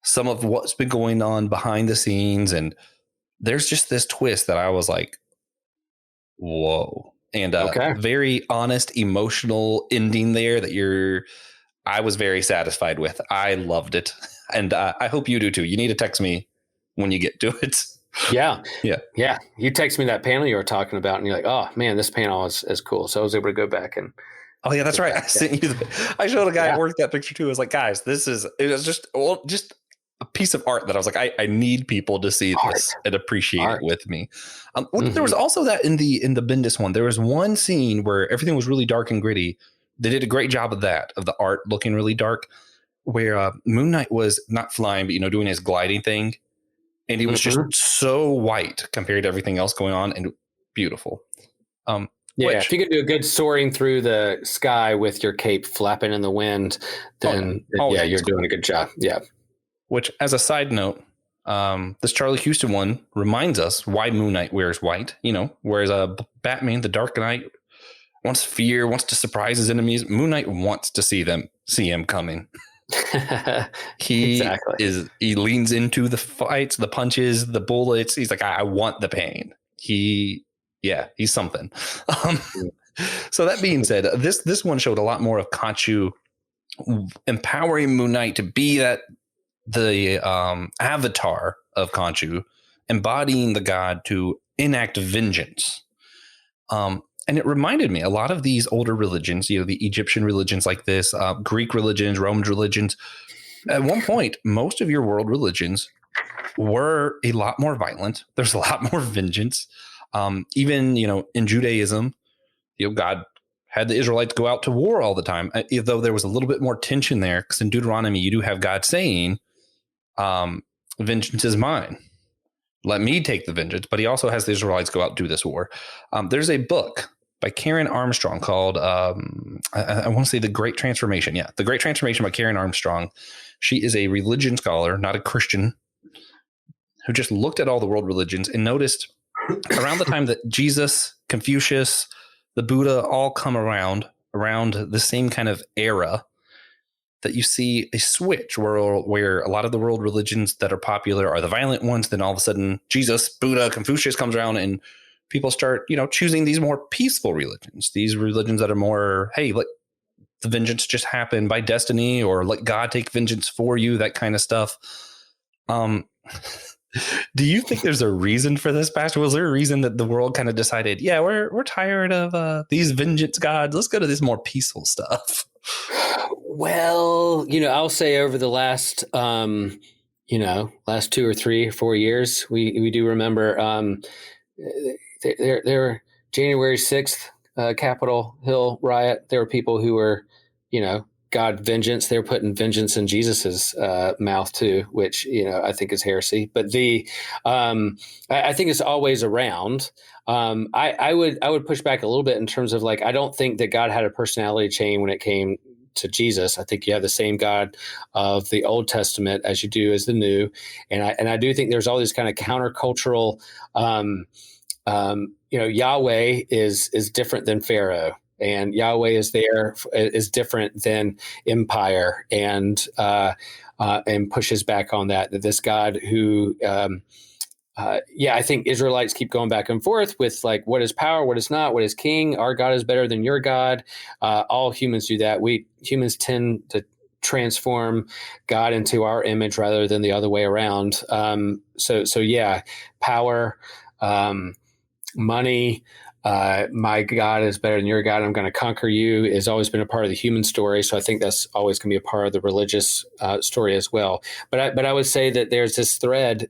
some of what's been going on behind the scenes. And there's just this twist that I was like, whoa. And very honest, emotional ending there that I was very satisfied with. I loved it. And I hope you do too. You need to text me when you get to it. Yeah. You text me that panel you were talking about, and you're like, "Oh man, this panel is cool." So I was able to go back and. Oh yeah, that's right. I sent you. I showed a guy at work that picture too. I was like, "Guys, it was just a piece of art that I was like, I need people to see this and appreciate it with me." There was also that in the Bendis one. There was one scene where everything was really dark and gritty. They did a great job of that, of the art looking really dark, where Moon Knight was not flying, but doing his gliding thing. And he was just so white compared to everything else going on, and beautiful. If you could do a good soaring through the sky with your cape flapping in the wind, then you're doing a good job. Yeah. Which, as a side note, this Charlie Houston one reminds us why Moon Knight wears white. Whereas Batman, the Dark Knight, wants fear, wants to surprise his enemies. Moon Knight wants to see him coming. He leans into the fights, the punches, the bullets. He's like, I want the pain. He's something. So that being said, this one showed a lot more of Khonshu empowering Moon Knight to be the avatar of Khonshu, embodying the god to enact vengeance. And it reminded me a lot of these older religions, the Egyptian religions like this, Greek religions, Roman religions. At one point, most of your world religions were a lot more violent. There's a lot more vengeance. Even, in Judaism, God had the Israelites go out to war all the time, though there was a little bit more tension there, because in Deuteronomy, you do have God saying, vengeance is mine. Let me take the vengeance. But he also has the Israelites go out and do this war. There's a book by Karen Armstrong called, I want to say The Great Transformation. Yeah, The Great Transformation by Karen Armstrong. She is a religion scholar, not a Christian, who just looked at all the world religions and noticed around the time that Jesus, Confucius, the Buddha all come around the same kind of era, that you see a switch where a lot of the world religions that are popular are the violent ones. Then all of a sudden, Jesus, Buddha, Confucius comes around, and people start, choosing these more peaceful religions, these religions that are more, hey, let the vengeance just happen by destiny, or let God take vengeance for you, that kind of stuff. Do you think there's a reason for this, Pastor? Was there a reason that the world kind of decided, yeah, we're tired of these vengeance gods, let's go to this more peaceful stuff? Well, I'll say over the last, last 2 or 3 or 4 years, we do remember there January 6th, Capitol Hill riot. There were people who were, God vengeance, they're putting vengeance in Jesus's mouth too, which, I think is heresy. But I think it's always around. I would push back a little bit in terms of I don't think that God had a personality change when it came to Jesus. I think you have the same God of the Old Testament as you do as the New, and I do think there's all these kind of countercultural. Yahweh is different than Pharaoh, and Yahweh is different than empire, and pushes back on that this God who. I think Israelites keep going back and forth with what is power, what is not, what is king. Our God is better than your God. All humans do that. Humans tend to transform God into our image rather than the other way around. Power, money. My God is better than your God. I'm going to conquer you has always been a part of the human story. So I think that's always going to be a part of the religious story as well. But I would say that there's this thread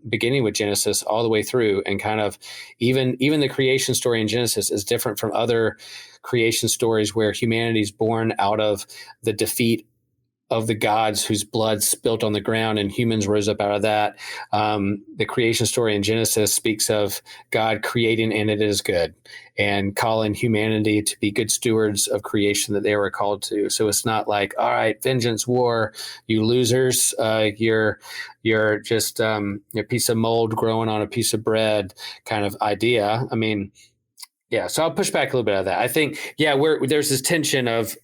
beginning with Genesis all the way through, and kind of even the creation story in Genesis is different from other creation stories where humanity is born out of the defeat of the gods whose blood spilt on the ground and humans rose up out of that. The creation story in Genesis speaks of God creating and it is good, and calling humanity to be good stewards of creation that they were called to. So it's not all right, vengeance, war, you losers, you're just a piece of mold growing on a piece of bread kind of idea. I mean, yeah, so I'll push back a little bit of that. I think, there's this tension of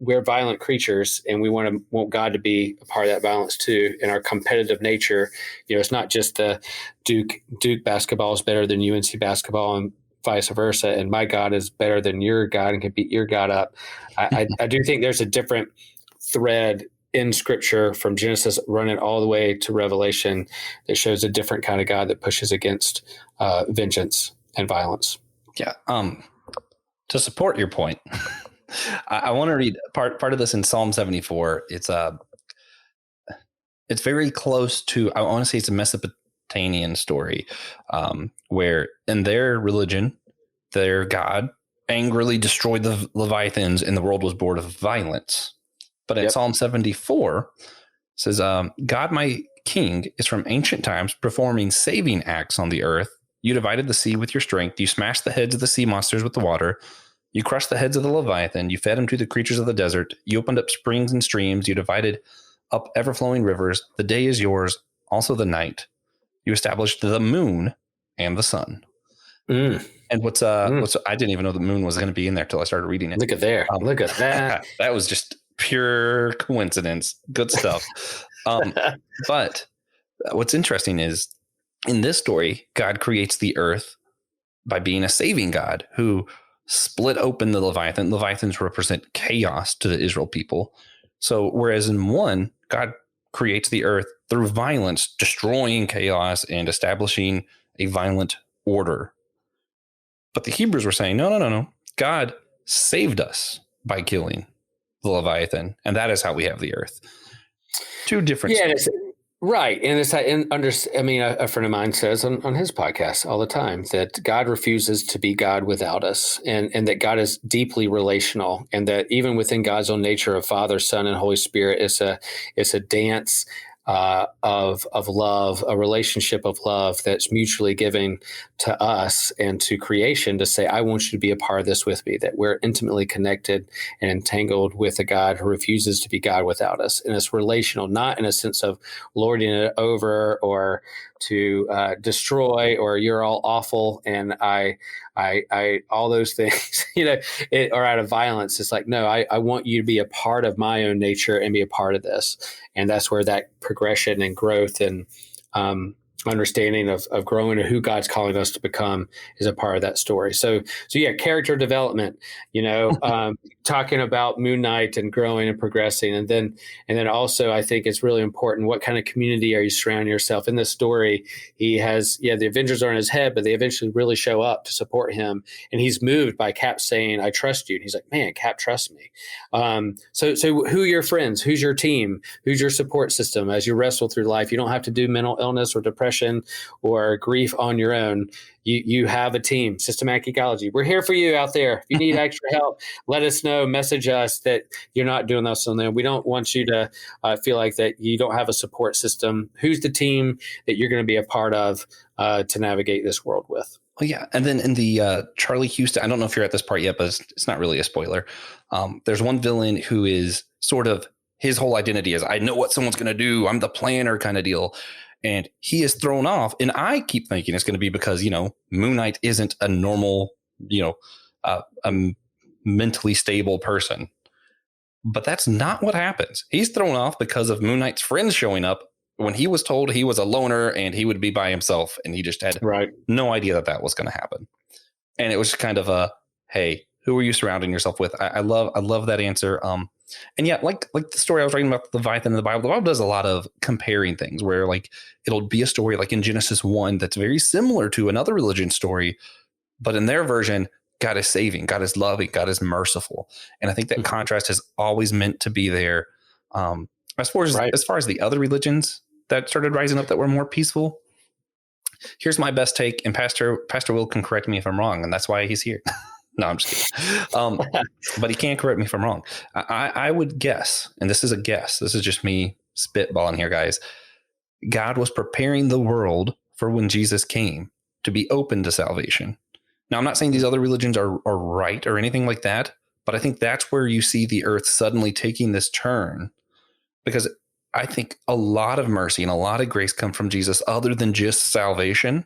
we're violent creatures, and we want God to be a part of that balance too. In our competitive nature, it's not just the Duke basketball is better than UNC basketball and vice versa, and my God is better than your God and can beat your God up. I do think there's a different thread in Scripture from Genesis running all the way to Revelation that shows a different kind of God that pushes against vengeance and violence. Yeah. To support your point. I want to read part of this in Psalm 74. It's very close to, I want to say it's a Mesopotamian story, where in their religion, their God angrily destroyed the Leviathans and the world was born of violence. But in Psalm 74 it says, God, my king, is from ancient times performing saving acts on the earth. You divided the sea with your strength. You smashed the heads of the sea monsters with the water. You crushed the heads of the Leviathan. You fed him to the creatures of the desert. You opened up springs and streams. You divided up ever-flowing rivers. The day is yours, also the night. You established the moon and the sun. And what's I didn't even know the moon was going to be in there till I started reading it. Look at there. Look at that. That was just pure coincidence. Good stuff. But what's interesting is in this story, God creates the earth by being a saving God who split open the Leviathan. Leviathans represent chaos to the Israel people. So whereas in one, God creates the earth through violence, destroying chaos and establishing a violent order. But the Hebrews were saying, no. God saved us by killing the Leviathan. And that is how we have the earth. Two different stories. Right. And a friend of mine says on his podcast all the time that God refuses to be God without us, and that God is deeply relational, and that even within God's own nature of Father, Son, and Holy Spirit, it's a dance of love, a relationship of love that's mutually giving to us and to creation to say, I want you to be a part of this with me, that we're intimately connected and entangled with a God who refuses to be God without us. And it's relational, not in a sense of lording it over or to destroy, or you're all awful and I all those things, or out of violence. It's no, I want you to be a part of my own nature and be a part of this. And that's where that progression and growth and understanding of growing to who God's calling us to become is a part of that story. So character development, talking about Moon Knight and growing and progressing. And then also I think it's really important, what kind of community are you surrounding yourself in this story? He has, the Avengers are in his head, but they eventually really show up to support him. And he's moved by Cap saying, I trust you. And he's like, man, Cap trusts me. So who are your friends? Who's your team? Who's your support system as you wrestle through life? You don't have to do mental illness or depression depression or grief on your own, you have a team, Systematic Ecology. We're here for you out there. If you need extra help, let us know, message us that you're not doing this on there. We don't want you to feel like that you don't have a support system. Who's the team that you're going to be a part of to navigate this world with? Oh, yeah. And then in the Charlie Houston, I don't know if you're at this part yet, but it's not really a spoiler. There's one villain who is sort of, his whole identity is, I know what someone's going to do. I'm the planner kind of deal. And he is thrown off. And I keep thinking it's going to be because, Moon Knight isn't a normal, a mentally stable person. But that's not what happens. He's thrown off because of Moon Knight's friends showing up when he was told he was a loner and he would be by himself. And he just had no idea that was going to happen. And it was kind of a, hey, who are you surrounding yourself with? I love that answer. And yeah, like the story I was writing about the Leviathan in the Bible does a lot of comparing things where like it'll be a story like in Genesis 1 that's very similar to another religion story, but in their version, God is saving, God is loving, God is merciful. And I think that contrast has always meant to be there. As far as the other religions that started rising up that were more peaceful, here's my best take, and Pastor Will can correct me if I'm wrong, and that's why he's here. No, I'm just kidding. But he can't correct me if I'm wrong. I would guess, and this is a guess, this is just me spitballing here, guys. God was preparing the world for when Jesus came to be open to salvation. Now, I'm not saying these other religions are right or anything like that, but I think that's where you see the earth suddenly taking this turn, because I think a lot of mercy and a lot of grace come from Jesus other than just salvation.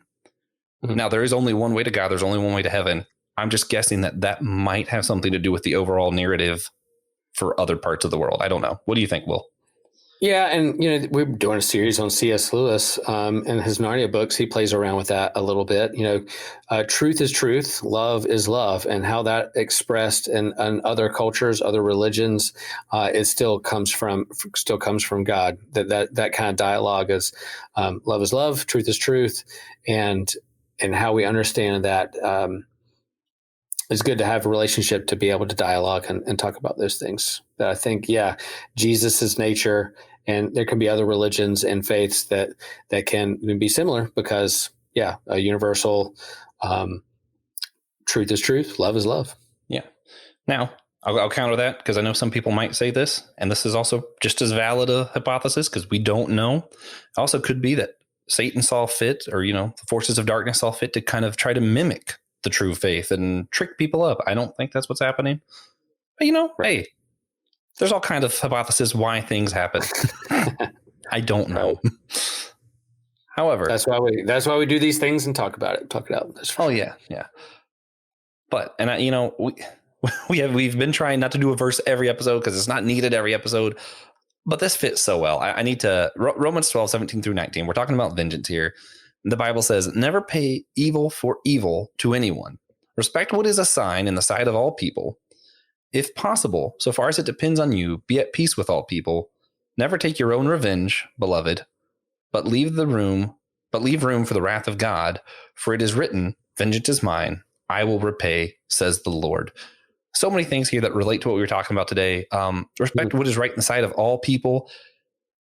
Mm-hmm. Now, there is only one way to God. There's only one way to heaven. I'm just guessing that might have something to do with the overall narrative for other parts of the world. I don't know. What do you think, Will? Yeah, and we're doing a series on C.S. Lewis and his Narnia books. He plays around with that a little bit. Truth is truth, love is love, and how that expressed in other cultures, other religions, it still comes from God. That kind of dialogue is love is love, truth is truth, and how we understand that. It's good to have a relationship to be able to dialogue and talk about those things. But I think, Jesus's nature, and there can be other religions and faiths that can be similar because, a universal truth is truth, love is love. Yeah. Now, I'll counter that because I know some people might say this, and this is also just as valid a hypothesis because we don't know. It also could be that Satan saw fit, or, the forces of darkness saw fit to kind of try to mimic the true faith and trick people up. I don't think that's what's happening. But hey, there's all kinds of hypotheses why things happen. I don't know. However, that's why we do these things and talk about it. Talk it out. Oh yeah. But we've been trying not to do a verse every episode because it's not needed every episode. But this fits so well. I need to Romans 12:17-19. We're talking about vengeance here. The Bible says, never pay evil for evil to anyone. Respect what is a sign in the sight of all people. If possible, so far as it depends on you, be at peace with all people. Never take your own revenge, beloved, but leave room for the wrath of God. For it is written, vengeance is mine, I will repay, says the Lord. So many things here that relate to what we were talking about today. Respect what is right in the sight of all people.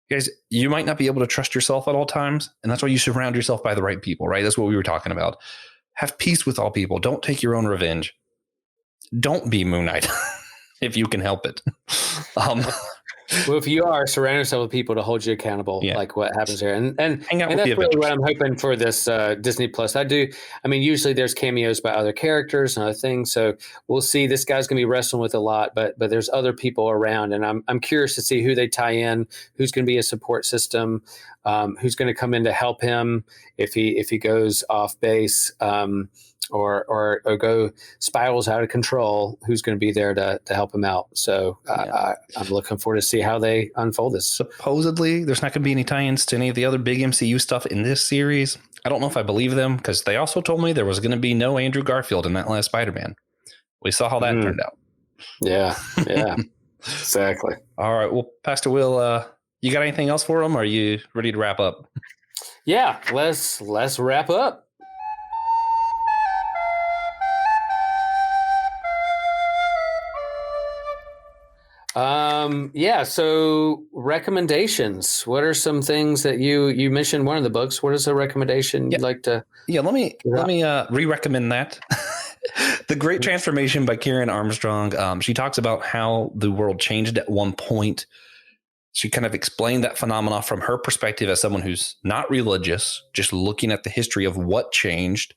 Guys, you might not be able to trust yourself at all times, and that's why you surround yourself by the right people, right? That's what we were talking about. Have peace with all people. Don't take your own revenge. Don't be Moon Knight if you can help it. Well, if you are, surround yourself with people to hold you accountable, like what happens here. And hang out with that's the really what I'm hoping for this Disney Plus. Usually there's cameos by other characters and other things. So we'll see. This guy's going to be wrestling with a lot, but there's other people around. And I'm curious to see who they tie in, who's going to be a support system, who's going to come in to help him if he goes off base. Or go spirals out of control, who's going to be there to help him out. So I'm looking forward to see how they unfold this. Supposedly, there's not going to be any tie-ins to any of the other big MCU stuff in this series. I don't know if I believe them because they also told me there was going to be no Andrew Garfield in that last Spider-Man. We saw how that turned out. Yeah, exactly. All right. Well, Pastor Will, you got anything else for them? Or are you ready to wrap up? Yeah, let's wrap up. Yeah. So recommendations. What are some things that you mentioned one of the books? What is a recommendation you'd like to? Yeah, let me re-recommend that. The Great Transformation by Karen Armstrong. She talks about how the world changed at one point. She kind of explained that phenomena from her perspective as someone who's not religious, just looking at the history of what changed.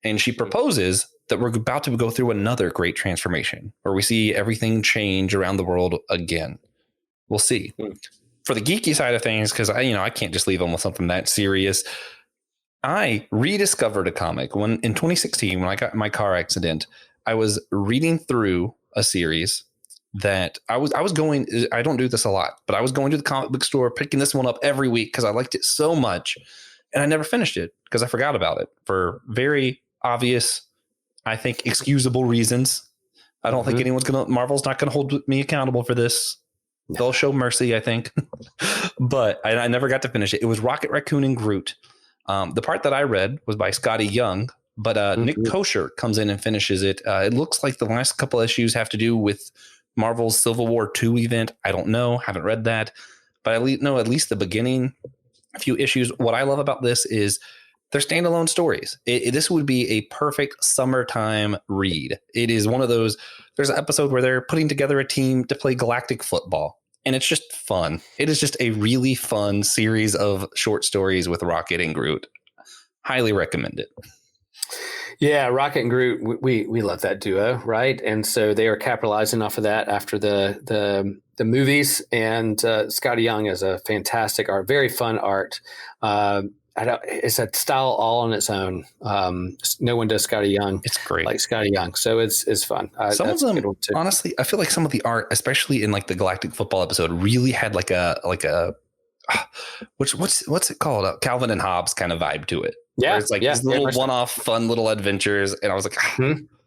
And she proposes that we're about to go through another great transformation where we see everything change around the world again. We'll see. For the geeky side of things, because I can't just leave them with something that serious. I rediscovered a comic when in 2016, when I got in my car accident. I was reading through a series that I was going. I don't do this a lot, but I was going to the comic book store, picking this one up every week because I liked it so much, and I never finished it because I forgot about it for very obvious, I think, excusable reasons. I don't think Marvel's not gonna hold me accountable for this. They'll show mercy, I think. But I never got to finish it. It was Rocket Raccoon and Groot. The part that I read was by Scotty Young, but Nick Kosher comes in and finishes it. It looks like the last couple issues have to do with Marvel's Civil War II event. I don't know. Haven't read that. But at least the beginning, a few issues. What I love about this is they're standalone stories. This would be a perfect summertime read. It is one of those. There's an episode where they're putting together a team to play galactic football, and it's just fun. It is just a really fun series of short stories with Rocket and Groot. Highly recommend it. Yeah, Rocket and Groot, we love that duo, right? And so they are capitalizing off of that after the movies. And Scotty Young is a fantastic art, very fun art. It's a style all on its own. No one does Scotty Young. It's great, like Scotty Young. So it's fun. Some of them, honestly, I feel like some of the art, especially in like the Galactic Football episode, really had like a what's it called? Calvin and Hobbes kind of vibe to it. Yeah, it's like these little one-off fun little adventures, and I was like,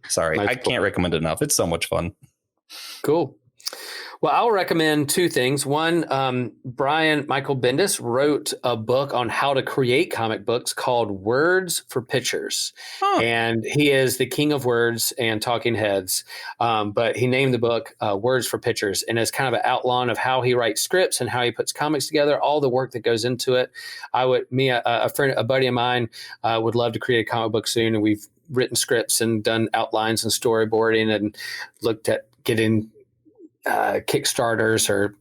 sorry, I can't recommend it enough. It's so much fun. Cool. Well, I'll recommend two things. One, Brian Michael Bendis wrote a book on how to create comic books called Words for Pictures. And he is the king of words and talking heads. But he named the book Words for Pictures, and it's kind of an outline of how he writes scripts and how he puts comics together, all the work that goes into it. A buddy of mine would love to create a comic book soon, and we've written scripts and done outlines and storyboarding and looked at getting Kickstarters or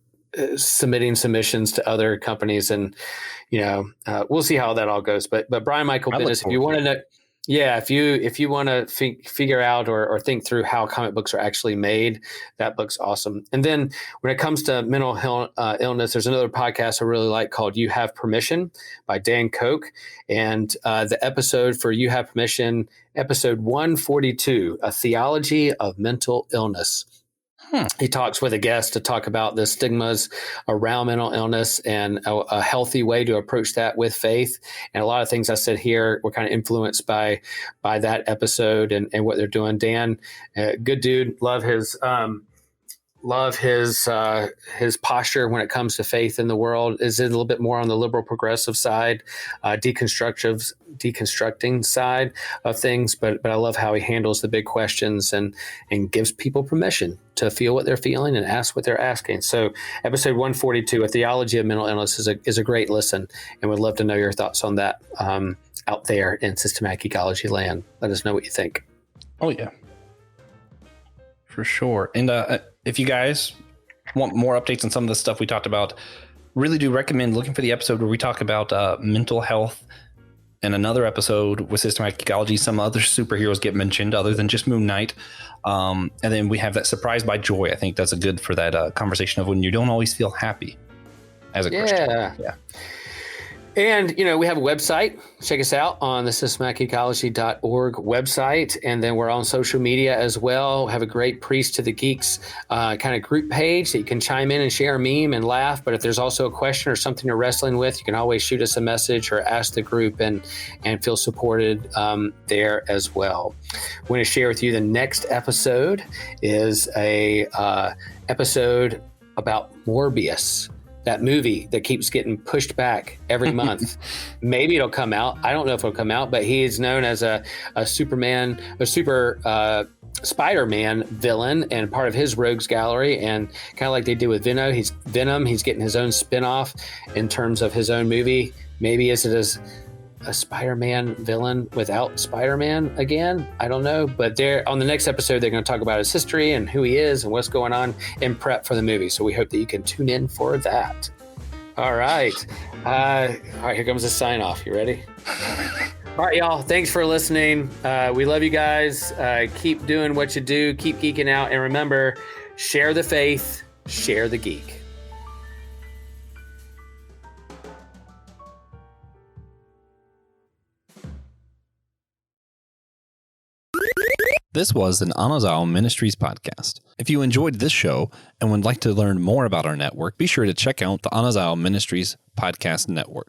submitting submissions to other companies, and we'll see how that all goes. But Brian Michael Bendis, if you want to know, if you want to figure out or think through how comic books are actually made, that book's awesome. And then when it comes to mental illness, there's another podcast I really like called You Have Permission by Dan Koch, and the episode for You Have Permission, episode 142, A Theology of Mental Illness. He talks with a guest to talk about the stigmas around mental illness and a healthy way to approach that with faith. And a lot of things I said here were kind of influenced by that episode and what they're doing. Dan, good dude, love his posture when it comes to faith in the world. Is it a little bit more on the liberal progressive side, deconstructing side of things, but I love how he handles the big questions and gives people permission to feel what they're feeling and ask what they're asking. So episode 142, A Theology of Mental Illness, is a great listen, and would love to know your thoughts on that out there in systematic ecology land. Let us know what you think. Oh yeah, for sure. And if you guys want more updates on some of the stuff we talked about, really do recommend looking for the episode where we talk about mental health, and another episode with systematic ecology. Some other superheroes get mentioned other than just Moon Knight. And then we have that Surprised by Joy. I think that's a good for that conversation of when you don't always feel happy as a Christian. Yeah. And, we have a website. Check us out on the systematicecology.org website. And then we're on social media as well. We have a great Priest to the Geeks kind of group page that you can chime in and share a meme and laugh. But if there's also a question or something you're wrestling with, you can always shoot us a message or ask the group and feel supported there as well. I want to share with you the next episode is a episode about Morbius. That movie that keeps getting pushed back every month. Maybe it'll come out. I don't know if it'll come out, but he is known as a super Spider-Man villain and part of his rogues gallery, and kind of like they did with Venom, he's getting his own spin-off in terms of his own movie. Maybe is it as a Spider-Man villain without Spider-Man again? I don't know, but they're on the next episode they're going to talk about his history and who he is and what's going on in prep for the movie, so we hope that you can tune in for that. All right, here comes the sign off. You ready? All right, y'all. Thanks for listening. We love you guys. Keep doing what you do. Keep geeking out. And remember, share the faith, share the geek. This was an Anazao Ministries podcast. If you enjoyed this show and would like to learn more about our network, be sure to check out the Anazao Ministries podcast network.